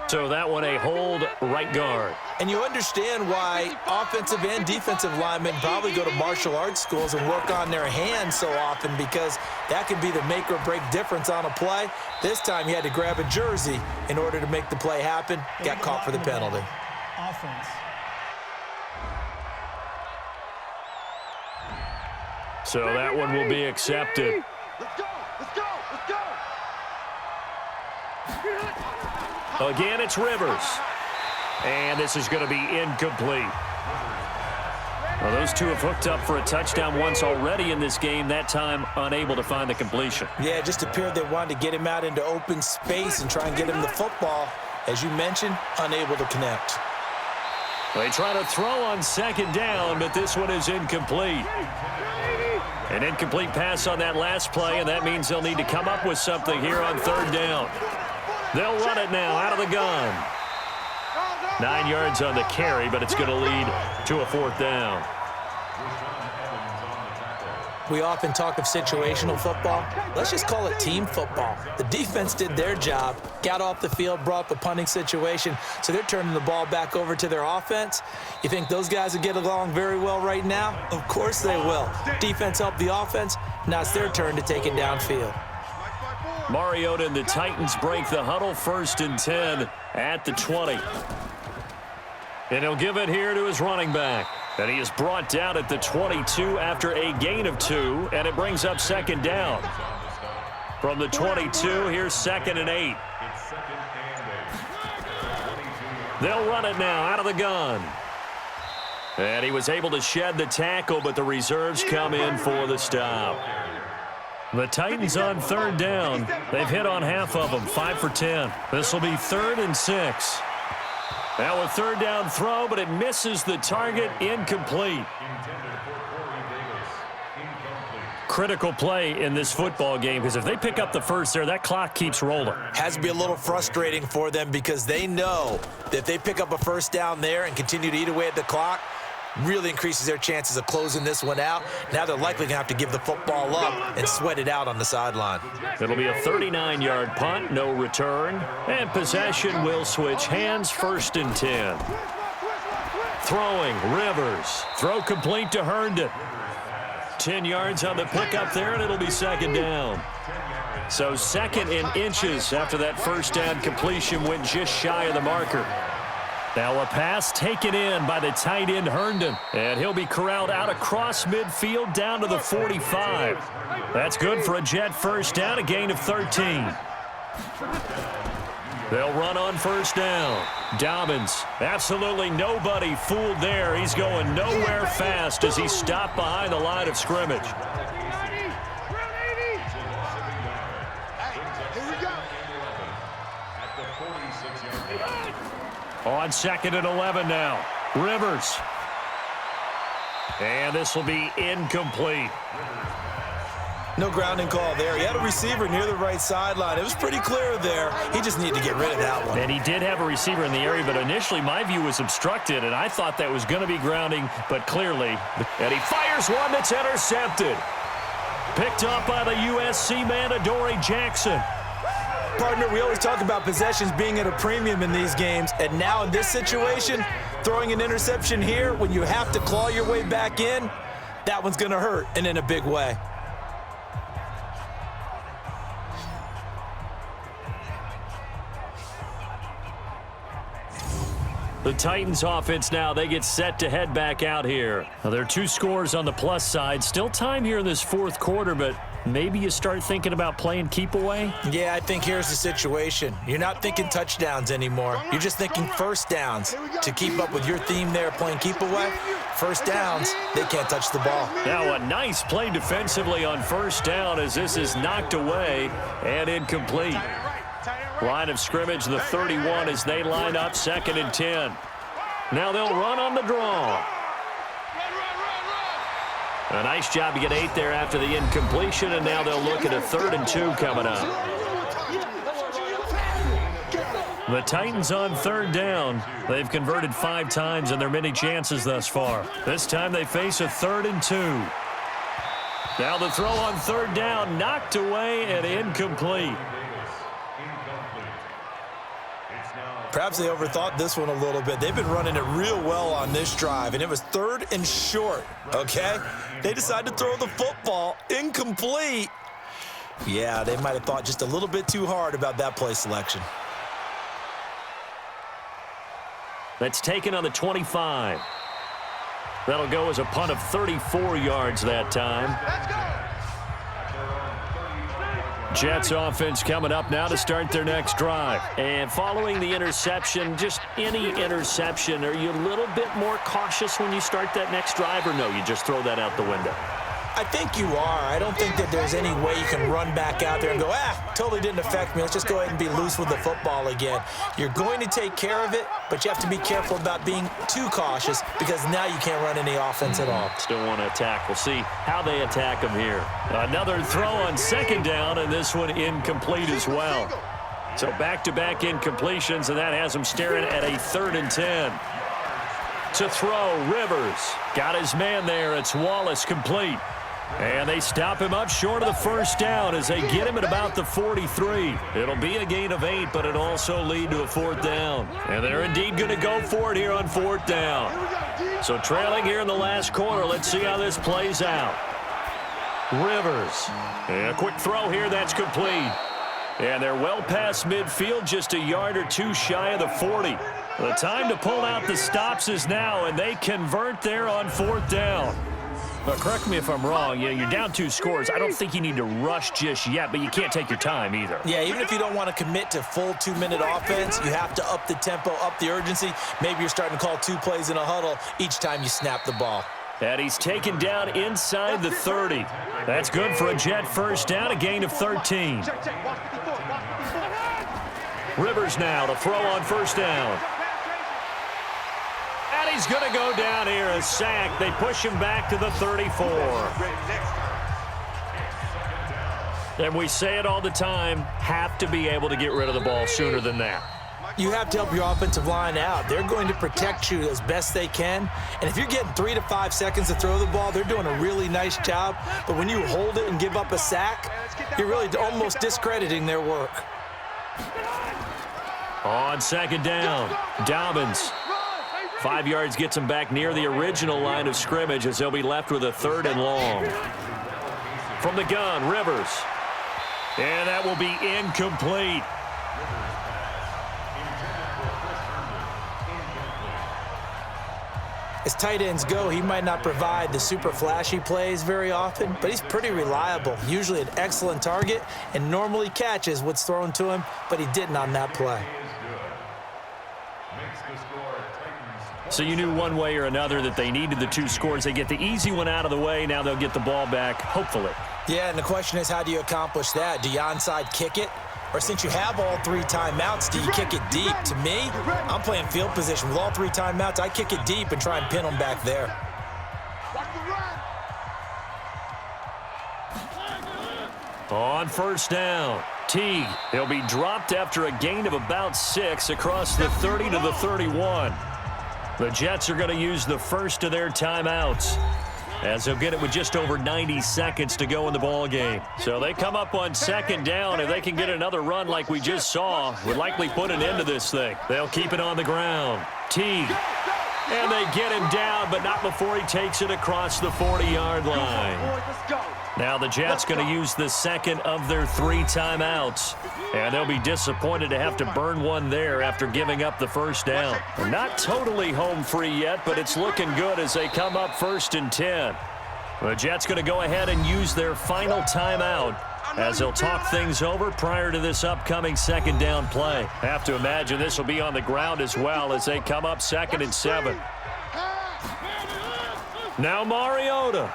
So that one a hold, right guard. And you understand why offensive and defensive linemen probably go to martial arts schools and work on their hands so often, because that can be the make or break difference on a play. This time he had to grab a jersey in order to make the play happen. Got caught for the penalty. Offense. So that one will be accepted. Let's go! Let's go! Let's go! Again, it's Rivers. And this is going to be incomplete. Well, those two have hooked up for a touchdown once already in this game, that time unable to find the completion. Yeah, it just appeared they wanted to get him out into open space and try and get him the football. As you mentioned, unable to connect. They try to throw on 2nd down, but this one is incomplete. An incomplete pass on that last play, and that means they'll need to come up with something here on 3rd down. They'll run it now out of the gun. 9 yards on the carry, but it's going to lead to a 4th down. We often talk of situational football. Let's just call it team football. The defense did their job, got off the field, brought up a punting situation, so they're turning the ball back over to their offense. You think those guys will get along very well right now? Of course they will. Defense helped the offense. Now it's their turn to take it downfield. Mariota and the Titans break the huddle, 1st and 10 at the 20. And he'll give it here to his running back. And he is brought down at the 22 after a gain of 2, and it brings up 2nd down. From the 22, here's 2nd and 8. They'll run it now out of the gun. And he was able to shed the tackle, but the reserves come in for the stop. The Titans on 3rd down. They've hit on half of them, 5 for 10. This will be 3rd and 6. Now a 3rd down throw, but it misses the target, incomplete. Critical play in this football game, because if they pick up the 1st there, that clock keeps rolling. Has to be a little frustrating for them, because they know that if they pick up a 1st down there and continue to eat away at the clock, really increases their chances of closing this one out. Now they're likely going to have to give the football up and sweat it out on the sideline. It'll be a 39-yard punt, no return, and possession will switch hands, 1st and 10. Throwing, Rivers. Throw complete to Herndon. 10 yards on the pickup there, and it'll be 2nd down. So 2nd in inches after that 1st down completion went just shy of the marker. Now a pass taken in by the tight end Herndon, and he'll be corralled out across midfield down to the 45. That's good for a Jet 1st down, a gain of 13. They'll run on 1st down. Dobbins, absolutely nobody fooled there. He's going nowhere fast as he stopped behind the line of scrimmage. On 2nd and 11 now. Rivers. And this will be incomplete. No grounding call there. He had a receiver near the right sideline. It was pretty clear there. He just needed to get rid of that one. And he did have a receiver in the area, but initially my view was obstructed, and I thought that was going to be grounding, but clearly. And he fires one that's intercepted. Picked up by the USC man, Adoree Jackson. Partner, we always talk about possessions being at a premium in these games, and now in this situation, throwing an interception here when you have to claw your way back in, that one's going to hurt, and in a big way. The Titans offense now, they get set to head back out here. Now, there are 2 scores on the plus side. Still time here in this 4th quarter, but maybe you start thinking about playing keep away? Yeah, I think here's the situation. You're not thinking touchdowns anymore. You're just thinking first downs. To keep up with your theme there, playing keep away, first downs, they can't touch the ball. Now a nice play defensively on first down as this is knocked away and incomplete. Line of scrimmage, the 31 as they line up 2nd and 10. Now they'll run on the draw. A nice job to get 8 there after the incompletion, and now they'll look at a 3rd and 2 coming up. The Titans on 3rd down. They've converted 5 times in their many chances thus far. This time they face a 3rd and 2. Now the throw on 3rd down, knocked away and incomplete. Perhaps they overthought this one a little bit. They've been running it real well on this drive, and it was 3rd and short, okay? They decided to throw the football incomplete. Yeah, they might have thought just a little bit too hard about that play selection. That's taken on the 25. That'll go as a punt of 34 yards that time. Let's go. Jets offense coming up now to start their next drive. And following the interception, just any interception, are you a little bit more cautious when you start that next drive, or no, you just throw that out the window? I think you are. I don't think that there's any way you can run back out there and go, totally didn't affect me. Let's just go ahead and be loose with the football again. You're going to take care of it, but you have to be careful about being too cautious because now you can't run any offense at all. Still want to attack. We'll see how they attack them here. Another throw on 2nd down, and this one incomplete as well. So back-to-back incompletions, and that has them staring at a 3rd and 10. To throw, Rivers. Got his man there. It's Wallace, complete. And they stop him up short of the first down as they get him at about the 43. It'll be a gain of 8, but it'll also lead to a 4th down. And they're indeed going to go for it here on 4th down. So trailing here in the last quarter, let's see how this plays out. Rivers. And a quick throw here, that's complete. And they're well past midfield, just a yard or 2 shy of the 40. The time to pull out the stops is now, and they convert there on 4th down. But correct me if I'm wrong, you're down 2 scores. I don't think you need to rush just yet, but you can't take your time either. Yeah, even if you don't want to commit to full 2-minute offense, you have to up the tempo, up the urgency. Maybe you're starting to call 2 plays in a huddle each time you snap the ball. And he's taken down inside the 30. That's good for a Jet first down, a gain of 13. Rivers now to throw on first down. And he's going to go down here, a sack. They push him back to the 34. And we say it all the time, have to be able to get rid of the ball sooner than that. You have to help your offensive line out. They're going to protect you as best they can. And if you're getting 3 to 5 seconds to throw the ball, they're doing a really nice job. But when you hold it and give up a sack, you're really almost discrediting their work. On 2nd down, Dobbins. 5 yards gets him back near the original line of scrimmage as they'll be left with a 3rd and long. From the gun, Rivers. And that will be incomplete. As tight ends go, he might not provide the super flashy plays very often, but he's pretty reliable. Usually an excellent target and normally catches what's thrown to him, but he didn't on that play. So you knew one way or another that they needed the 2 scores. They get the easy one out of the way. Now they'll get the ball back, hopefully. Yeah, and the question is, how do you accomplish that? Do you onside kick it? Or since you have all 3 timeouts, do you kick it deep? To me, I'm playing field position. With all 3 timeouts, I kick it deep and try and pin them back there. On first down, Teague. He'll be dropped after a gain of about 6 across the 30 to the 31. The Jets are going to use the first of their timeouts, as they'll get it with just over 90 seconds to go in the ball game. So they come up on 2nd down. If they can get another run like we just saw, would likely put an end to this thing. They'll keep it on the ground. Teague. And they get him down, but not before he takes it across the 40-yard line. Now the Jets going to use the second of their 3 timeouts. And they'll be disappointed to have to burn one there after giving up the first down. They're not totally home free yet, but it's looking good as they come up 1st and 10. The Jets going to go ahead and use their final timeout as they'll talk things over prior to this upcoming second down play. Have to imagine this will be on the ground as well as they come up 2nd and 7. Now Mariota.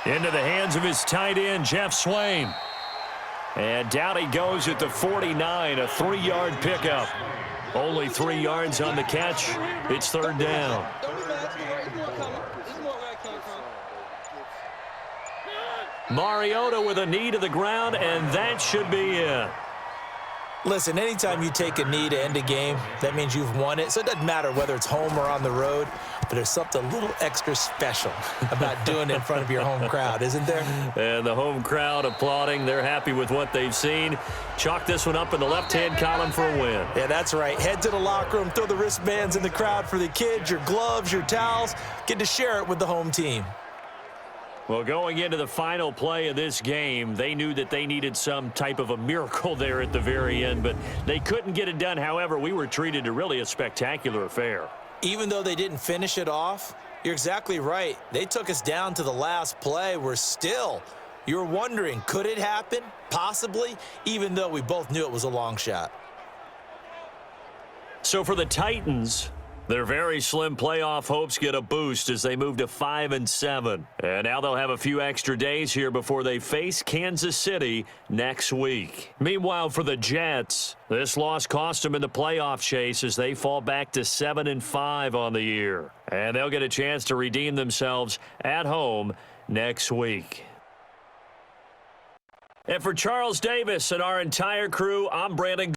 Into the hands of his tight end, Jeff Swain. And down he goes at the 49, a 3-yard pickup. Only 3 yards on the catch. It's 3rd down. Mariota with a knee to the ground, and that should be it. Listen, anytime you take a knee to end a game, that means you've won it. So it doesn't matter whether it's home or on the road, but there's something a little extra special about doing it in front of your home crowd, isn't there? And the home crowd applauding. They're happy with what they've seen. Chalk this one up in the left-hand column for a win. Yeah, that's right. Head to the locker room, throw the wristbands in the crowd for the kids, your gloves, your towels. Get to share it with the home team. Well, going into the final play of this game, they knew that they needed some type of a miracle there at the very end, but they couldn't get it done. However, we were treated to really a spectacular affair. Even though they didn't finish it off, you're exactly right. They took us down to the last play. You're wondering, could it happen? Possibly, even though we both knew it was a long shot. So for the Titans, their very slim playoff hopes get a boost as they move to 5 and 7. And now they'll have a few extra days here before they face Kansas City next week. Meanwhile, for the Jets, this loss cost them in the playoff chase as they fall back to 7 and 5 on the year. And they'll get a chance to redeem themselves at home next week. And for Charles Davis and our entire crew, I'm Brandon.